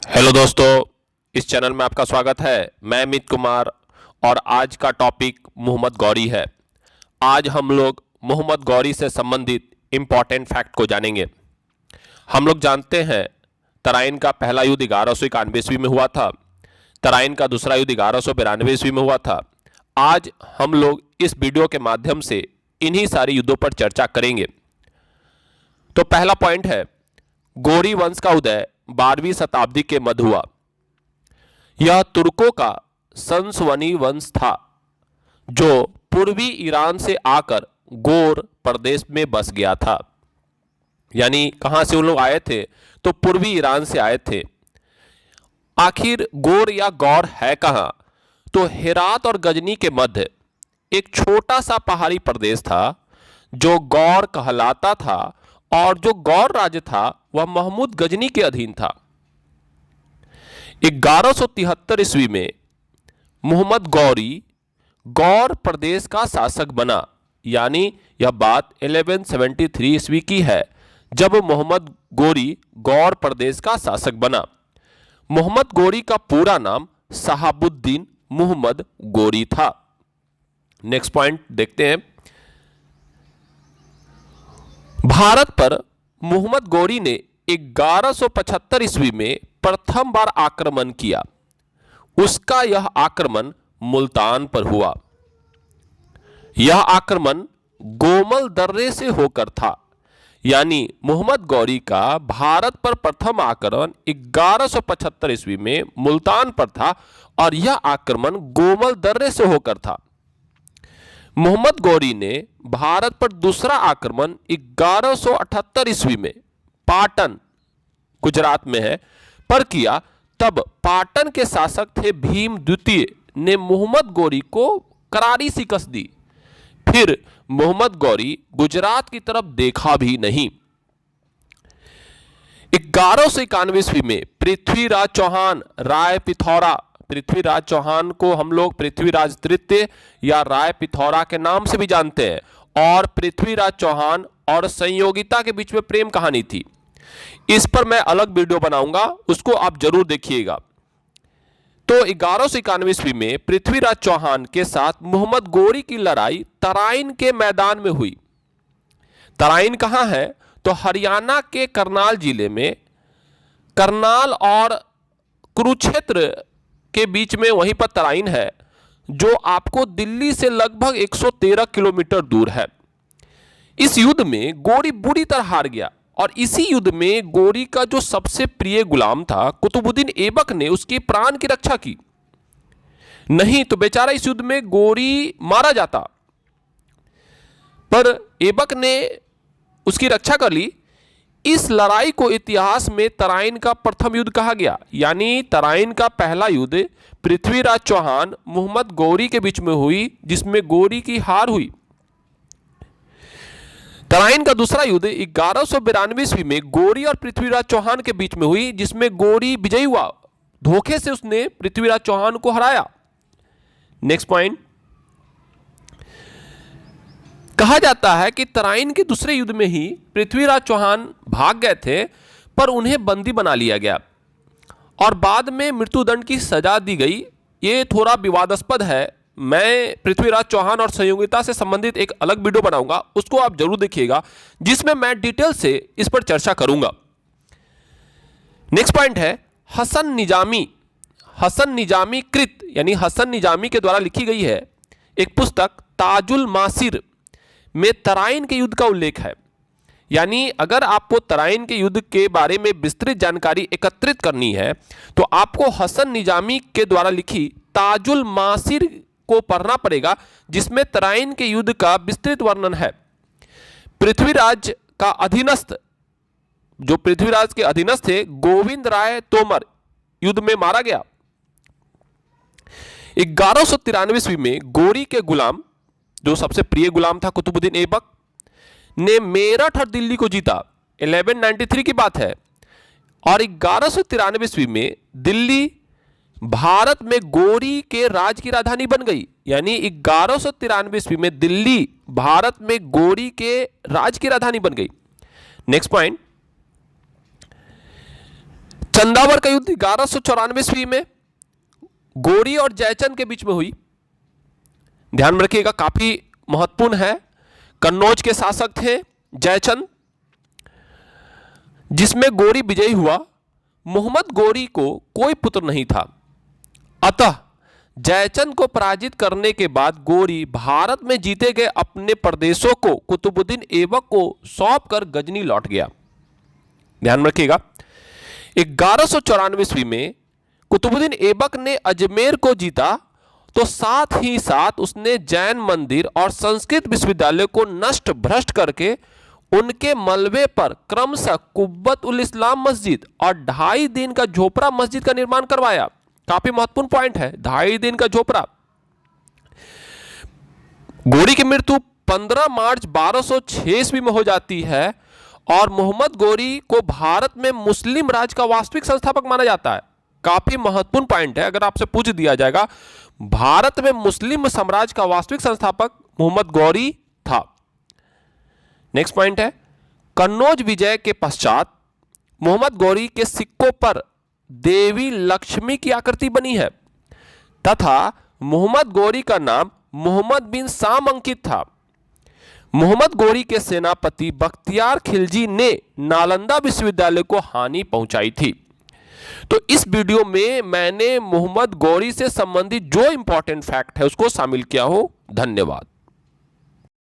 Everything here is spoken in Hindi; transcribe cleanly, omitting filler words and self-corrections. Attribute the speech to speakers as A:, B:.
A: हेलो दोस्तों, इस चैनल में आपका स्वागत है। मैं अमित कुमार और आज का टॉपिक मोहम्मद गौरी है। आज हम लोग मोहम्मद गौरी से संबंधित इम्पॉर्टेंट फैक्ट को जानेंगे। हम लोग जानते हैं तराइन का पहला युद्ध 1191 ईस्वी में हुआ था। तराइन का दूसरा युद्ध 1192 ईस्वी में हुआ था। आज हम लोग इस वीडियो के माध्यम से इन्हीं सारी युद्धों पर चर्चा करेंगे। तो पहला पॉइंट है, गौरी वंश का उदय 12वीं शताब्दी के मध्य हुआ। यह तुर्कों का संसवनी वंश था जो पूर्वी ईरान से आकर गौर प्रदेश में बस गया था। यानी कहां से उन लोग आए थे? तो पूर्वी ईरान से आए थे। आखिर गौर या गौर है कहां? तो हेरात और गजनी के मध्य एक छोटा सा पहाड़ी प्रदेश था जो गौर कहलाता था, और जो गौर राज्य था वह महमूद गजनी के अधीन था। 1173 ईस्वी में मोहम्मद गौरी गौर प्रदेश का शासक बना। यानी यह बात 1173 ईस्वी की है जब मोहम्मद गौरी गौर प्रदेश का शासक बना। मोहम्मद गौरी का पूरा नाम शहाबुद्दीन मोहम्मद गौरी था। नेक्स्ट पॉइंट देखते हैं। भारत पर मोहम्मद गौरी ने 1175 ईस्वी में प्रथम बार आक्रमण किया। उसका यह आक्रमण मुल्तान पर हुआ। यह आक्रमण गोमल दर्रे से होकर था। यानी मोहम्मद गौरी का भारत पर प्रथम आक्रमण 1175 ईस्वी में मुल्तान पर था और यह आक्रमण गोमल दर्रे से होकर था। मोहम्मद गौरी ने भारत पर दूसरा आक्रमण 1178 ईस्वी में पाटन, गुजरात में है, पर किया। तब पाटन के शासक थे भीम द्वितीय ने मोहम्मद गौरी को करारी शिकस्त दी। फिर मोहम्मद गौरी गुजरात की तरफ देखा भी नहीं। 1191 ईस्वी में पृथ्वीराज चौहान राय पिथौरा, पृथ्वीराज चौहान को हम लोग पृथ्वीराज तृतीय या राय पिथौरा के नाम से भी जानते हैं, और पृथ्वीराज चौहान और संयोगिता के बीच में प्रेम कहानी थी। इस पर मैं अलग वीडियो बनाऊंगा, उसको आप जरूर देखिएगा। तो 1191 ईस्वी में पृथ्वीराज चौहान के साथ मोहम्मद गौरी की लड़ाई तराइन के मैदान में हुई। तराइन कहां है? तो हरियाणा के करनाल जिले में, करनाल और कुरुक्षेत्र के बीच में वहीं पर तराइन है, जो आपको दिल्ली से लगभग 113 किलोमीटर दूर है। इस युद्ध में गौरी बुरी तरह हार गया, और इसी युद्ध में गौरी का जो सबसे प्रिय गुलाम था कुतुबुद्दीन ऐबक ने उसके प्राण की रक्षा की। नहीं तो बेचारा इस युद्ध में गौरी मारा जाता, पर ऐबक ने उसकी रक्षा कर ली। इस लड़ाई को इतिहास में तराइन का प्रथम युद्ध कहा गया। यानी तराइन का पहला युद्ध पृथ्वीराज चौहान मोहम्मद गौरी के बीच में हुई, जिसमें गौरी की हार हुई। तराइन का दूसरा युद्ध 1192 ईस्वी में गौरी और पृथ्वीराज चौहान के बीच में हुई, जिसमें गौरी विजयी हुआ। धोखे से उसने पृथ्वीराज चौहान को हराया। नेक्स्ट पॉइंट, कहा जाता है कि तराइन के दूसरे युद्ध में ही पृथ्वीराज चौहान भाग गए थे, पर उन्हें बंदी बना लिया गया और बाद में मृत्युदंड की सजा दी गई। ये थोड़ा विवादास्पद है। मैं पृथ्वीराज चौहान और संयोगिता से संबंधित एक अलग वीडियो बनाऊंगा, उसको आप जरूर देखिएगा, जिसमें मैं डिटेल से इस पर चर्चा करूंगा। नेक्स्ट पॉइंट है हसन निजामी। हसन निजामी कृत यानी हसन निजामी के द्वारा लिखी गई है एक पुस्तक ताजुल मासिर में तराइन के युद्ध का उल्लेख है। यानी अगर आपको तराइन के युद्ध के बारे में विस्तृत जानकारी एकत्रित करनी है तो आपको हसन निजामी के द्वारा लिखी ताजुल मासिर को पढ़ना पड़ेगा, जिसमें तराइन के युद्ध का विस्तृत वर्णन है। पृथ्वीराज का अधीनस्थ, जो पृथ्वीराज के अधीनस्थ थे, गोविंद राय तोमर युद्ध में मारा गया। 1193 ईस्वी में गौरी के गुलाम, जो सबसे प्रिय गुलाम था कुतुबुद्दीन ऐबक, ने मेरठ और दिल्ली को जीता। 1193 की बात है। और 1193 ईस्वी में दिल्ली भारत में गौरी के राज की राजधानी बन गई। यानी 1193 ईस्वी में दिल्ली भारत में गौरी के राज की राजधानी बन गई। नेक्स्ट पॉइंट, चंदावर का युद्ध 1194 ईस्वी में गोरी और जयचंद के बीच में हुई। ध्यान में रखिएगा, काफी महत्वपूर्ण है। कन्नौज के शासक थे जयचंद, जिसमें गोरी विजयी हुआ। मोहम्मद गोरी को कोई पुत्र नहीं था, अतः जयचंद को पराजित करने के बाद गोरी भारत में जीते गए अपने प्रदेशों को कुतुबुद्दीन ऐबक को सौंपकर गजनी लौट गया। ध्यान में रखिएगा, 1194 ईस्वी में कुतुबुद्दीन ऐबक ने अजमेर को जीता, तो साथ ही साथ उसने जैन मंदिर और संस्कृत विश्वविद्यालय को नष्ट भ्रष्ट करके उनके मलबे पर क्रमशः कुब्बत उल इस्लाम मस्जिद और 2.5 दिन का झोपड़ा मस्जिद का निर्माण करवाया। काफी महत्वपूर्ण पॉइंट है, 2.5 दिन का झोपड़ा। गोरी की मृत्यु 15 मार्च 1206 ईस्वी में हो जाती है और मोहम्मद गोरी को भारत में मुस्लिम राज का वास्तविक संस्थापक माना जाता है। काफी महत्वपूर्ण पॉइंट है, अगर आपसे पूछ दिया जाएगा भारत में मुस्लिम साम्राज्य का वास्तविक संस्थापक मोहम्मद गौरी था। नेक्स्ट पॉइंट है, कन्नौज विजय के पश्चात मोहम्मद गौरी के सिक्कों पर देवी लक्ष्मी की आकृति बनी है तथा मोहम्मद गौरी का नाम मोहम्मद बिन साम अंकित था। मोहम्मद गौरी के सेनापति बख्तियार खिलजी ने नालंदा विश्वविद्यालय को हानि पहुंचाई थी। तो इस वीडियो में मैंने मोहम्मद गौरी से संबंधित जो इंपॉर्टेंट फैक्ट है उसको शामिल किया हो। धन्यवाद।